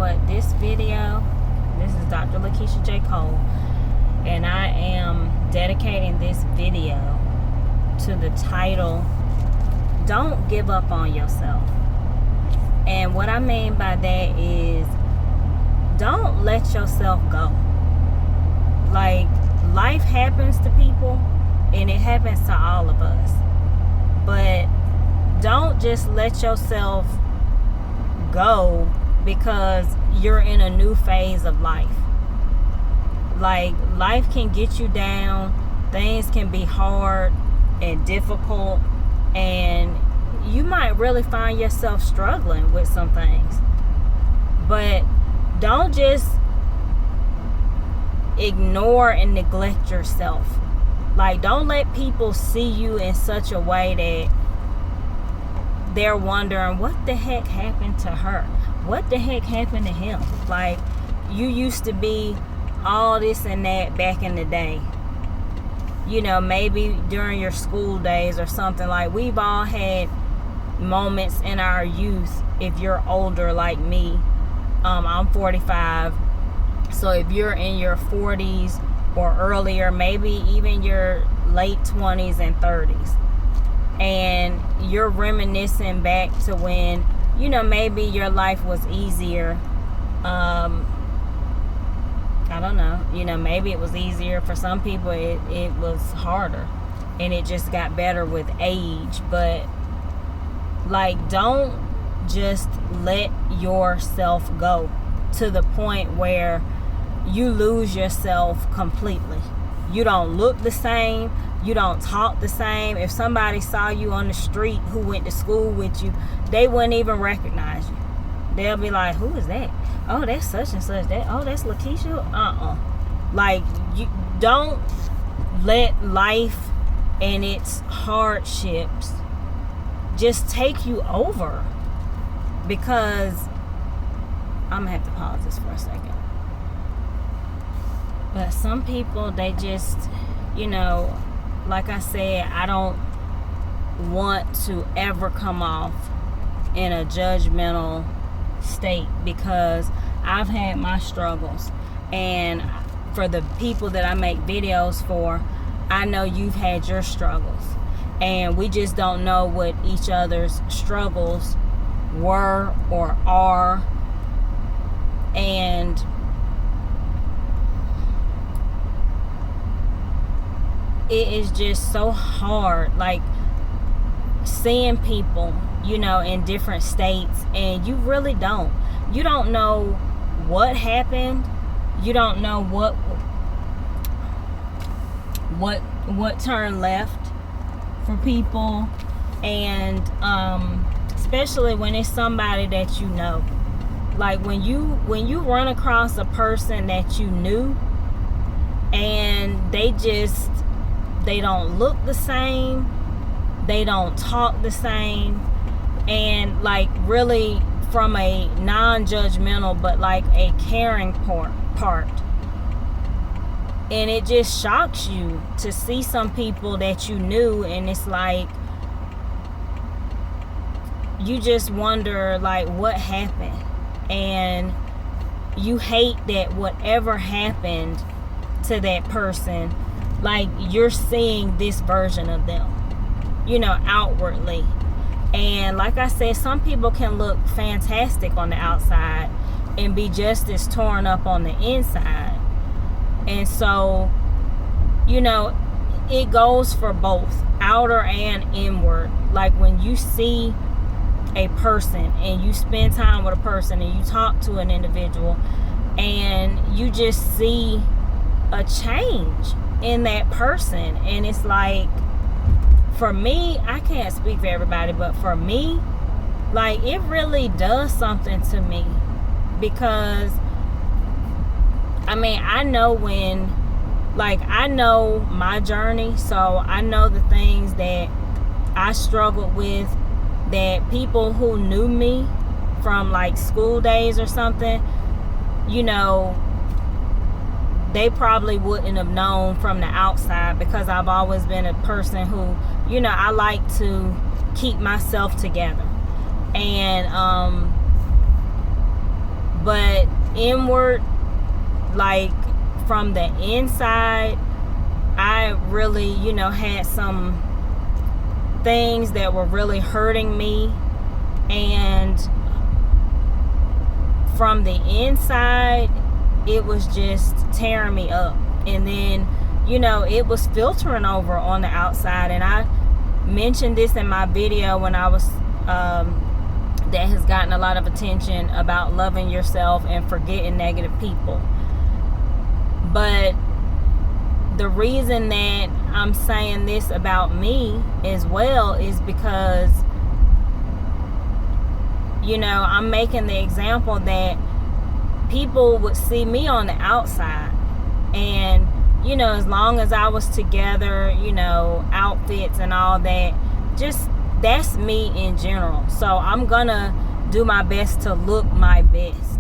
what? This video, this is Dr. Lakeisha J. Cole, and I am dedicating this video to the title, Don't Give Up on Yourself. And what I mean by that is, don't let yourself go. Like, life happens to people, and it happens to all of us. But don't just let yourself go because you're in a new phase of life. Like, life can get you down, things can be hard and difficult, and you might really find yourself struggling with some things. But don't just ignore and neglect yourself. Like, don't let people see you in such a way that they're wondering, what the heck happened to her? What the heck happened to him? Like, you used to be all this and that back in the day. You know, maybe during your school days or something. Like, we've all had moments in our youth. If you're older like me, I'm 45. So if you're in your 40s or earlier, maybe even your late 20s and 30s, and you're reminiscing back to when, you know, maybe your life was easier. I don't know, you know, maybe it was easier. For some people it was harder, and it just got better with age. But like, don't just let yourself go to the point where you lose yourself completely. You don't look the same. You don't talk the same. If somebody saw you on the street who went to school with you, they wouldn't even recognize you. They'll be like, who is that? Oh, that's such and such. Oh, that's Lakeisha? Like, you don't let life and its hardships just take you over. Because I'm gonna have to pause this for a second. But some people, they just, you know, like I said, I don't want to ever come off in a judgmental state, because I've had my struggles. And for the people that I make videos for, I know you've had your struggles. And we just don't know what each other's struggles were or are. And it is just so hard, like, seeing people, you know, in different states, and you really don't. You don't know what happened. You don't know what turned left for people, and especially when it's somebody that you know. Like, when you run across a person that you knew, and they don't look the same, they don't talk the same, and like, really from a non-judgmental but like a caring part, and it just shocks you to see some people that you knew, and it's like, you just wonder, like, what happened. And you hate that whatever happened to that person, like, you're seeing this version of them, you know, outwardly. And like I said, some people can look fantastic on the outside and be just as torn up on the inside. And so, you know, it goes for both outer and inward. Like, when you see a person and you spend time with a person and you talk to an individual, and you just see a change in that person, and it's like, for me, I can't speak for everybody, but for me, like, it really does something to me. Because I mean, I know I know my journey, so I know the things that I struggled with, that people who knew me from like school days or something, you know, they probably wouldn't have known from the outside, because I've always been a person who, you know, I like to keep myself together. And But inward, like from the inside, I really, had some things that were really hurting me. And from the inside, it was just tearing me up. And then, it was filtering over on the outside. And I mentioned this in my video when I was, that has gotten a lot of attention, about loving yourself and forgetting negative people. But the reason that I'm saying this about me as well is because, I'm making the example that people would see me on the outside. And, as long as I was together, outfits and all that, just that's me in general. So I'm gonna do my best to look my best.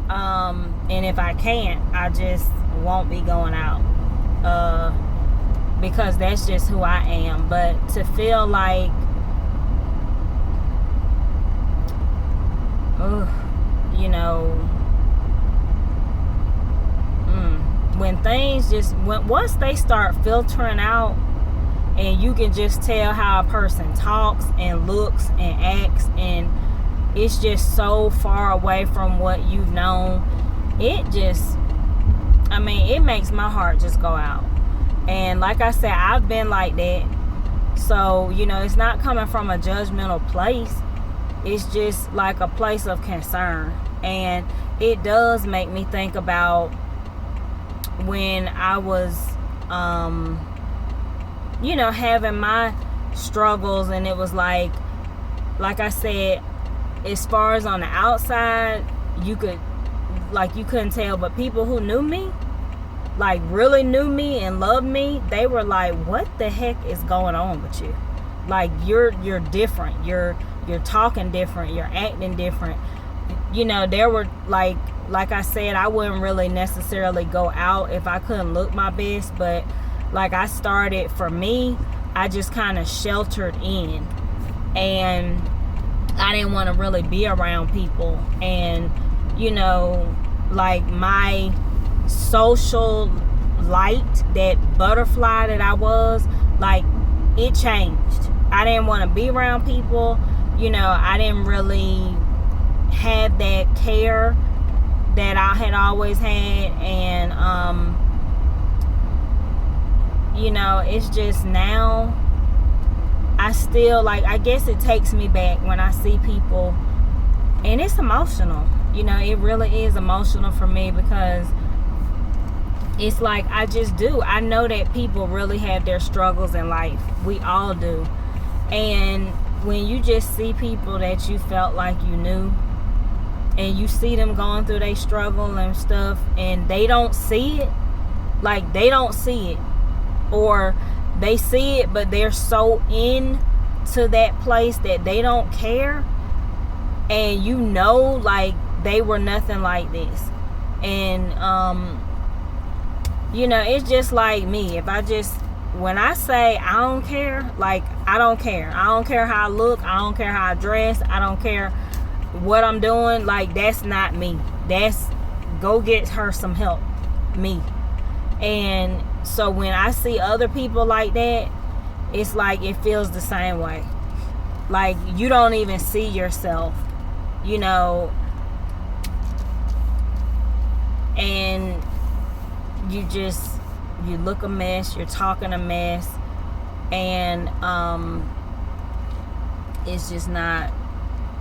And if I can't, I just won't be going out. Because that's just who I am. But to feel like, when things once they start filtering out, and you can just tell how a person talks and looks and acts, and it's just so far away from what you've known, it makes my heart just go out. And like I said, I've been like that. So, it's not coming from a judgmental place. It's just like a place of concern. And it does make me think about when I was, having my struggles. And it was like I said, as far as on the outside, you couldn't tell. But people who knew me, like really knew me and loved me, they were like, what the heck is going on with you? Like, you're different. You're talking different. You're acting different. There were like I said, I wouldn't really necessarily go out if I couldn't look my best. But like I started, for me, I just kind of sheltered in. And I didn't want to really be around people. And, like my social light, that butterfly that I was, like, it changed. I didn't want to be around people. I didn't really have that care that I had always had. And it's just now I still, I guess it takes me back when I see people, and it's emotional. It really is emotional for me, because it's like I just do. I know that people really have their struggles in life. We all do. And when you just see people that you felt like you knew, and you see them going through their struggle and stuff, and they don't see it, they don't see it, or they see it, but they're so into that place that they don't care. And they were nothing like this. And it's just like me. When I say I don't care, I don't care. I don't care how I look. I don't care how I dress. I don't care what I'm doing. That's not me. That's go get her some help. Me. And so when I see other people like that, it's like it feels the same way. You don't even see yourself, and you look a mess, you're talking a mess, and it's just not,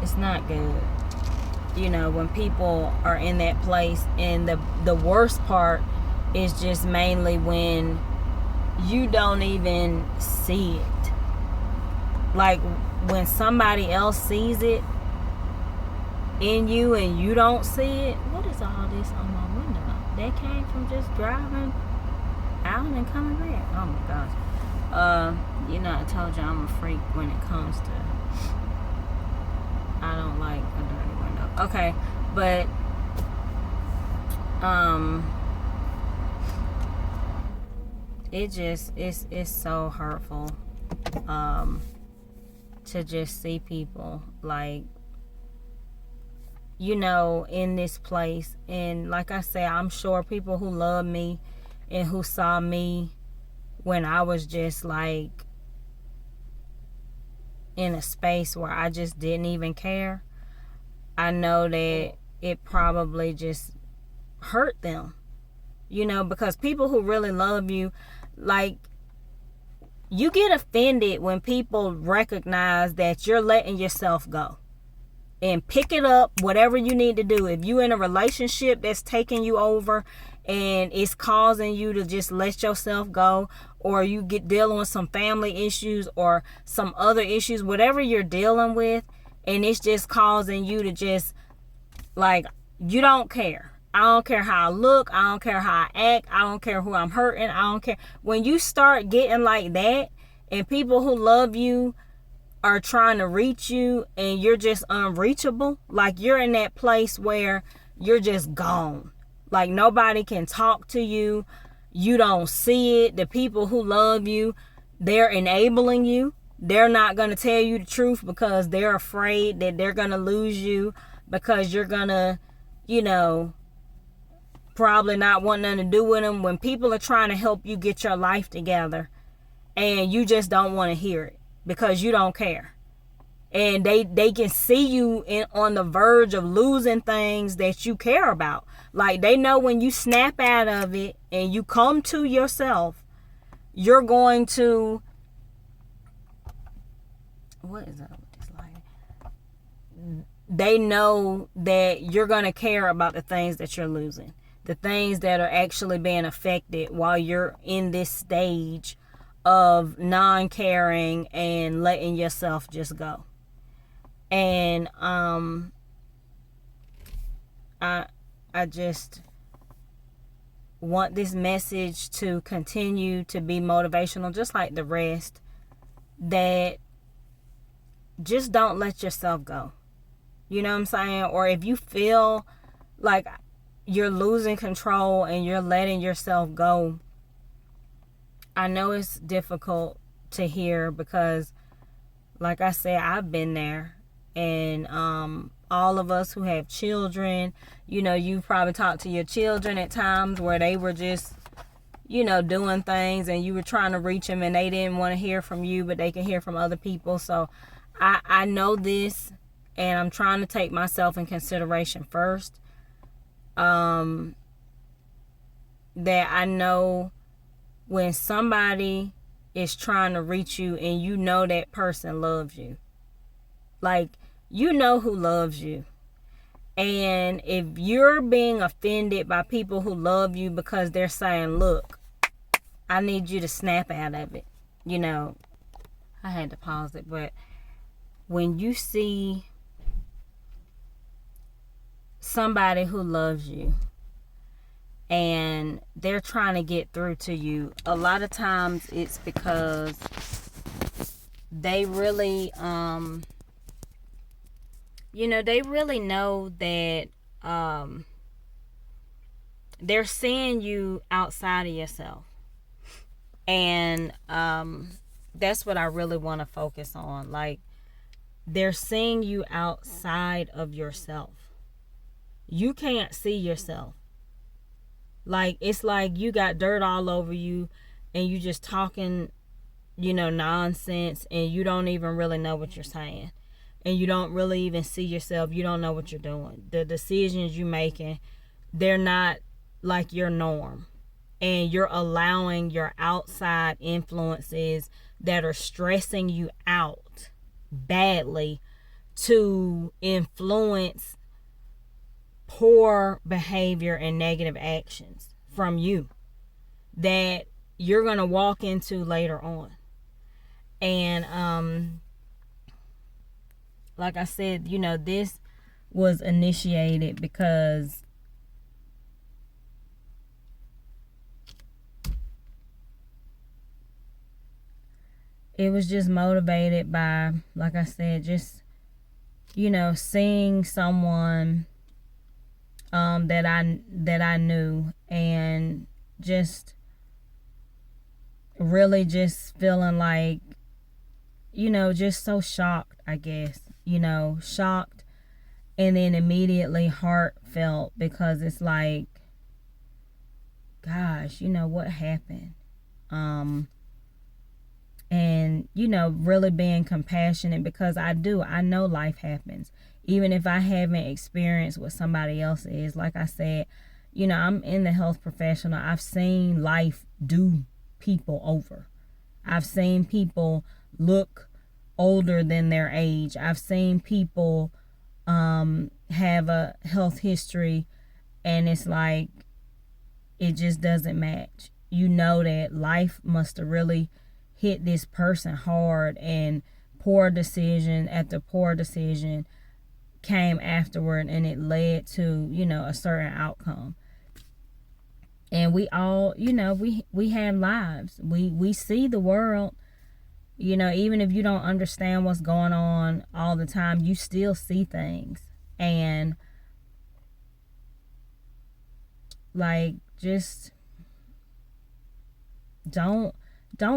it's not good. When people are in that place. And the worst part is just mainly when you don't even see it. When somebody else sees it in you and you don't see it. What is all this on my window? That came from just driving out and coming back. Oh my gosh. I told you I'm a freak when it comes to, I don't like a dirty window. Okay, but it's so hurtful to just see people in this place. And like I said, I'm sure people who love me and who saw me when I was just like in a space where I just didn't even care, I know that it probably just hurt them, because people who really love you, like, you get offended when people recognize that you're letting yourself go and pick it up, whatever you need to do. If you're in a relationship that's taking you over and it's causing you to just let yourself go, or you get dealing with some family issues or some other issues, whatever you're dealing with, and it's just causing you to just, like, you don't care. I don't care how I look. I don't care how I act. I don't care who I'm hurting. I don't care. When you start getting like that and people who love you are trying to reach you and you're just unreachable, like you're in that place where you're just gone. Like nobody can talk to you. You don't see it. The people who love you, they're enabling you. They're not going to tell you the truth because they're afraid that they're going to lose you, because you're going to, probably not want nothing to do with them. When people are trying to help you get your life together and you just don't want to hear it because you don't care. And they can see you on the verge of losing things that you care about. Like they know when you snap out of it and you come to yourself, you're going to, what is up with this light? They know that you're going to care about the things that you're losing, the things that are actually being affected while you're in this stage of non-caring and letting yourself just go. And I just want this message to continue to be motivational, just like the rest, that just don't let yourself go. You know what I'm saying? Or if you feel like you're losing control and you're letting yourself go, I know it's difficult to hear because, like I said, I've been there. And all of us who have children, you probably talked to your children at times where they were just, doing things and you were trying to reach them and they didn't want to hear from you, but they can hear from other people. So I know this, and I'm trying to take myself in consideration first. That I know when somebody is trying to reach you and you know that person loves you. Like, you know who loves you. And if you're being offended by people who love you because they're saying, look, I need you to snap out of it. I had to pause it. But when you see somebody who loves you and they're trying to get through to you, a lot of times it's because they really, they really know that they're seeing you outside of yourself. And that's what I really want to focus on. Like, they're seeing you outside of yourself. You can't see yourself. Like, it's like you got dirt all over you and you just talking, nonsense, and you don't even really know what you're saying. And you don't really even see yourself. You don't know what you're doing. The decisions you're making, they're not like your norm. And you're allowing your outside influences that are stressing you out badly to influence poor behavior and negative actions from you that you're going to walk into later on. And like I said, this was initiated because it was just motivated by, like I said, just, seeing someone that I knew and just really just feeling like, just so shocked, I guess, shocked and then immediately heartfelt, because it's like, gosh, what happened? And really being compassionate, because I know life happens, even if I haven't experienced what somebody else is. Like I said, I'm in the health professional. I've seen life do people over. I've seen people look older than their age. I've seen people have a health history, and it's like it just doesn't match. That life must have really hit this person hard, and poor decision after poor decision came afterward, and it led to a certain outcome. And we all we have lives. We see the world. Even if you don't understand what's going on all the time, you still see things. And like, just don't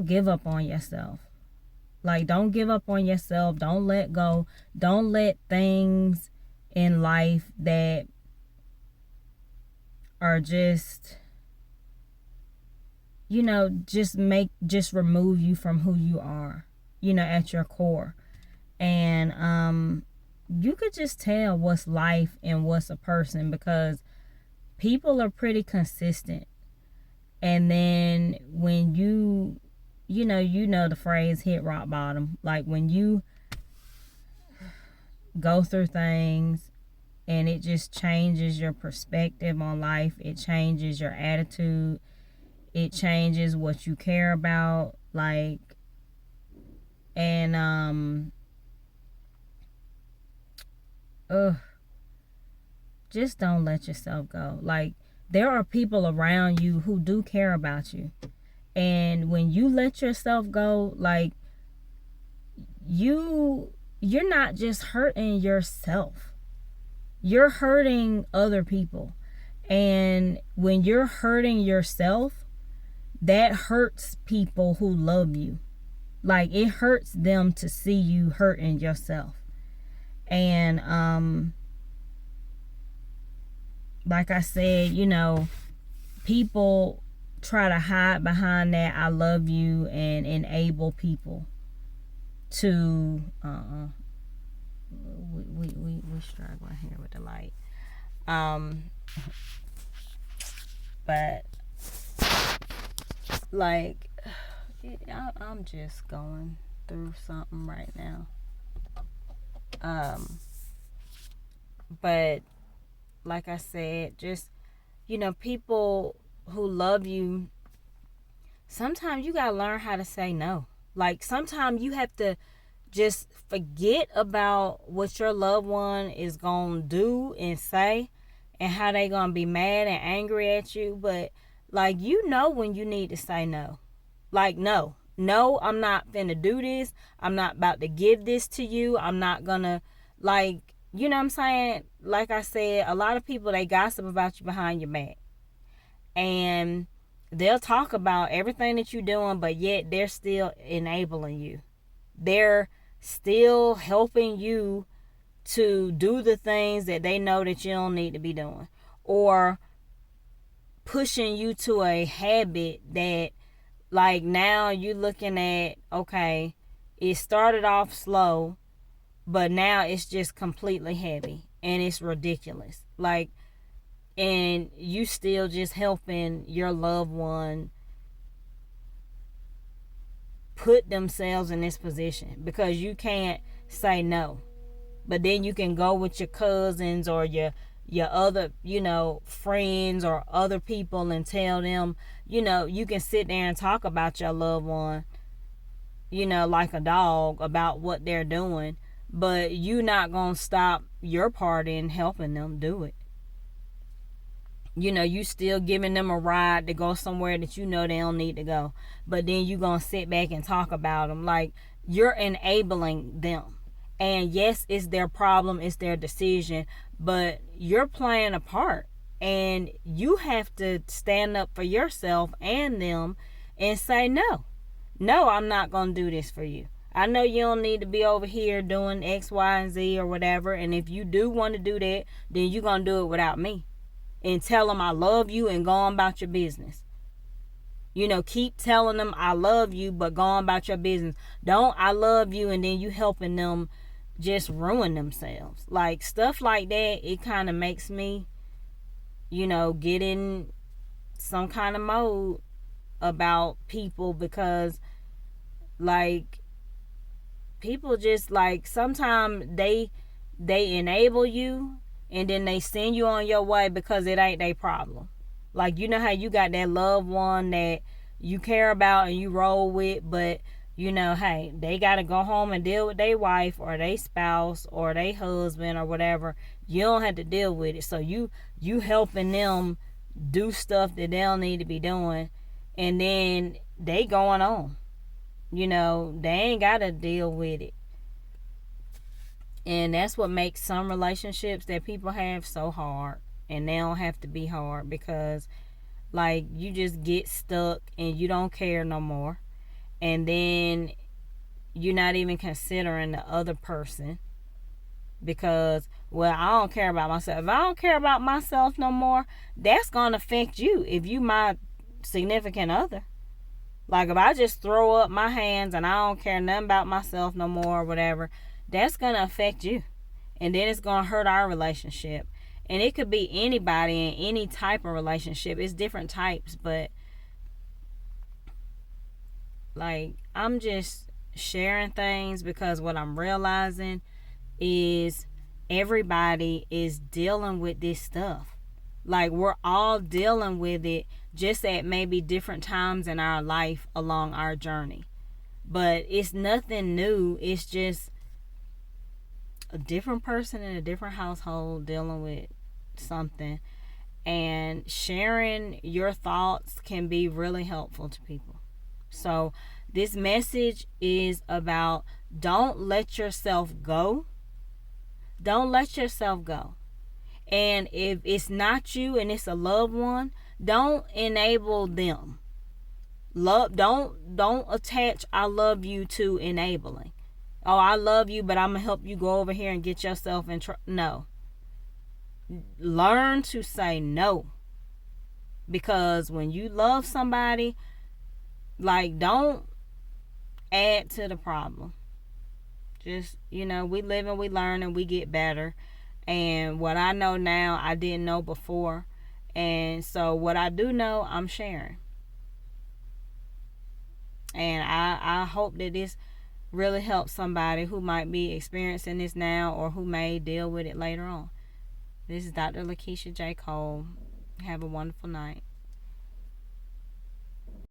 give up on yourself. Like, don't give up on yourself. Don't let go. Don't let things in life that are just just remove you from who you are, at your core. And you could just tell what's life and what's a person, because people are pretty consistent. And then when you know the phrase hit rock bottom, like when you go through things and it just changes your perspective on life, it changes your attitude, it changes what you care about, like, and just don't let yourself go. Like, there are people around you who do care about you. And when you let yourself go, like, you're not just hurting yourself. You're hurting other people. And when you're hurting yourself, that hurts people who love you. Like, it hurts them to see you hurting yourself. And like I said, people try to hide behind that I love you and enable people to we struggling here with the light. But like, I'm just going through something right now. But like I said, just people who love you, sometimes you gotta learn how to say no. Like, sometimes you have to just forget about what your loved one is gonna do and say, and how they gonna be mad and angry at you. But like, when you need to say no. Like, no, I'm not finna do this. I'm not about to give this to you. I'm not gonna, like, you know what I'm saying? Like I said, a lot of people, they gossip about you behind your back. And they'll talk about everything that you're doing, but yet they're still enabling you. They're still helping you to do the things that they know that you don't need to be doing. Or pushing you to a habit that, like, now you're looking at, okay, it started off slow, but now it's just completely heavy and it's ridiculous. Like, and you still just helping your loved one put themselves in this position because you can't say no. But then you can go with your cousins or your other, friends or other people and tell them, you can sit there and talk about your loved one, like a dog, about what they're doing. But you're not going to stop your part in helping them do it. You still giving them a ride to go somewhere that they don't need to go. But then you going to sit back and talk about them. Like, you're enabling them. And yes, it's their problem, it's their decision, but you're playing a part. And you have to stand up for yourself and them and say, no, I'm not going to do this for you. I know you don't need to be over here doing X, Y, and Z or whatever. And if you do want to do that, then you're going to do it without me. And tell them I love you and go on about your business. You know, keep telling them I love you, but go on about your business. Don't I love you and then you helping them just ruin themselves. Like, stuff like that, it kind of makes me, you know, get in some kind of mode about people, because, like, people just, like, sometimes they enable you and then they send you on your way because it ain't their problem. Like, you know how you got that loved one that you care about and you roll with, but you know, hey, they got to go home and deal with their wife or their spouse or their husband or whatever. You don't have to deal with it. So you helping them do stuff that they don't need to be doing, and then they going on. You know, they ain't got to deal with it. And that's what makes some relationships that people have so hard. And they don't have to be hard, because, like, you just get stuck and you don't care no more. And then you're not even considering the other person, because, well, I don't care about myself. If I don't care about myself no more, that's going to affect you if you my significant other. Like, if I just throw up my hands and I don't care nothing about myself no more or whatever, that's going to affect you. And then it's going to hurt our relationship. And it could be anybody in any type of relationship. It's different types, but, like, I'm just sharing things because what I'm realizing is everybody is dealing with this stuff. Like, we're all dealing with it, just at maybe different times in our life along our journey. But it's nothing new. It's just a different person in a different household dealing with something. And sharing your thoughts can be really helpful to people. So this message is about, don't let yourself go. Don't let yourself go. And if it's not you and it's a loved one, don't enable them. Don't attach I love you to enabling. Oh, I love you, but I'm gonna help you go over here and get yourself in trouble. No. Learn to say no. Because when you love somebody, like, don't add to the problem. Just, you know, we live and we learn and we get better. And what I know now, I didn't know before. And so what I do know, I'm sharing. And I hope that this really helps somebody who might be experiencing this now or who may deal with it later on. This is Dr. Lakeisha J. Cole. Have a wonderful night.